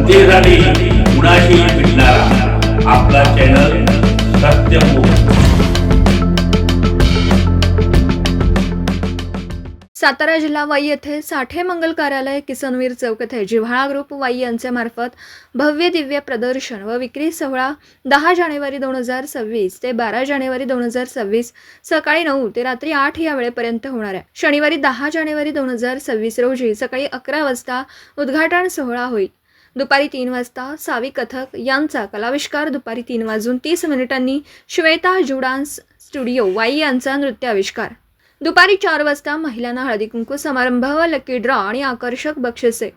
जनतेसाठी कुणाशी भेटणारा आपला चॅनल सत्यमुख। सातारा जिल्हा वाई येथे साठे मंगल कार्यालय किसनवीर चौक येथे जिव्हाळा ग्रुप वाई यांच्या मार्फत भव्य दिव्य प्रदर्शन व विक्री सोहळा 10 जानेवारी 2026 ते 12 जानेवारी 2026 सकाळी 9 ते रात्री 8 या वेळेपर्यंत होणार आहे। शनिवारी 10 जानेवारी 2026 रोजी सकाळी 11 वाजता उद्घाटन सोहळा होईल। दुपारी 3 वाजता सावी कथक यांचा कलाविष्कार, दुपारी 3:30 श्वेता जुडान्स स्टुडिओ वाई यांचा नृत्याविष्कार, दुपारी 4 वाजता महिलांना हळदी कुंकू समारंभ व लकी ड्रॉ आणि आकर्षक बक्षिसे।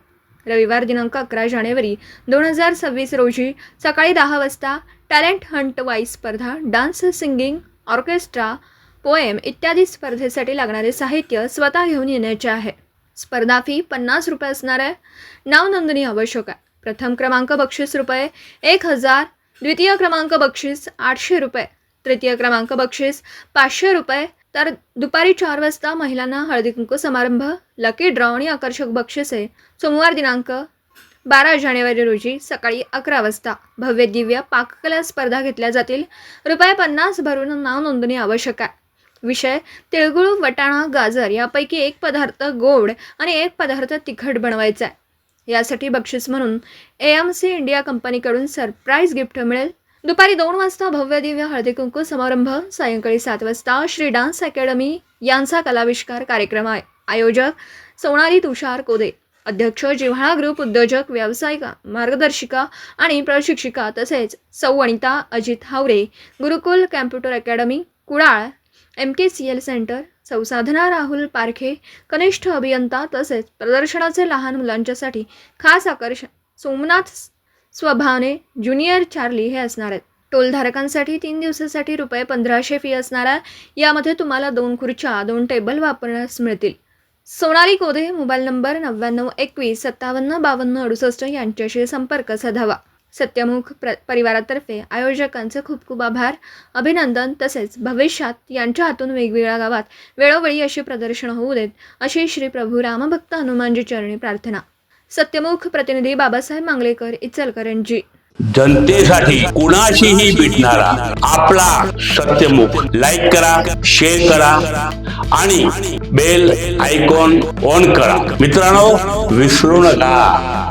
रविवार दिनांक 11 जानेवारी 2026 रोजी सकाळी 10 वाजता टॅलेंट हंट वाई स्पर्धा, डान्स, सिंगिंग, ऑर्केस्ट्रा, पोएम इत्यादी स्पर्धेसाठी लागणारे साहित्य स्वतः घेऊन येण्याचे आहे। स्पर्धा फी 50 रुपये असणार आहे। नाव नोंदणी आवश्यक आहे। प्रथम क्रमांक बक्षीस रुपये 1000, द्वितीय क्रमांक बक्षीस 800 रुपये, तृतीय क्रमांक बक्षीस 500 रुपये। तर दुपारी 4 वाजता महिलांना हळदी कुंकू समारंभ, लकी ड्रॉ आणि आकर्षक बक्षिसे। सोमवार दिनांक 12 जानेवारी रोजी सकाळी 11 वाजता भव्य दिव्य पाककला स्पर्धा घेतल्या जातील। रुपये 50 भरून नाव नोंदणी आवश्यक आहे। विषय तिळगुळ, वटाणा, गाजर यापैकी एक पदार्थ गोड आणि एक पदार्थ तिखट बनवायचा आहे। यासाठी बक्षीस म्हणून AMC इंडिया कंपनीकडून सरप्राईज गिफ्ट मिळेल। दुपारी 2 वाजता भव्य दिव्य हळदी कुंकू समारंभ, सायंकाळी 7 वाजता श्री डान्स अकॅडमी यांचा कलाविष्कार कार्यक्रम आहे। आयोजक सोनाली तुषार कोदे, अध्यक्ष जिव्हाळा ग्रुप, उद्योजक, व्यावसायिक, मार्गदर्शिका आणि प्रशिक्षिका तसेच सौ Anita Ajit Havare, Gurukul computer academy Kudal, MKCL centre, सौ साधना राहुल पारखे, कनिष्ठ अभियंता तसेच प्रदर्शनाचे लहान मुलांच्यासाठी खास आकर्षण सोमनाथ स्वभावने ज्युनियर चार्ली हे असणार आहेत। टोलधारकांसाठी 3 दिवसासाठी रुपये 1500 फी असणार आहे। यामध्ये तुम्हाला 2 खुर्च्या, 2 टेबल वापरण्यास मिळतील। सोनाली कोदे, मोबाईल नंबर 9921 57 52 68 यांच्याशी संपर्क साधावा। सत्यमुख परिवारातर्फे आयोजकांचे खूप खूप आभार, अभिनंदन। तसेच भविष्यात यांच्या हातून वेगवेगळ्या गावात वेळोवेळी अशी प्रदर्शन होऊ देत अशी श्री प्रभू रामभक्त हनुमानजी चरणी प्रार्थना। सत्यमुख प्रतिनिधी बाबासाहेब मांगलेकर, इचलकरंजी। जनतेसाठी कुणाशीही भेटणारा आपला सत्यमुख। लाईक करा, शेअर करा आणि बेल आयकॉन ऑन करा। मित्रांनो, विसरू नका।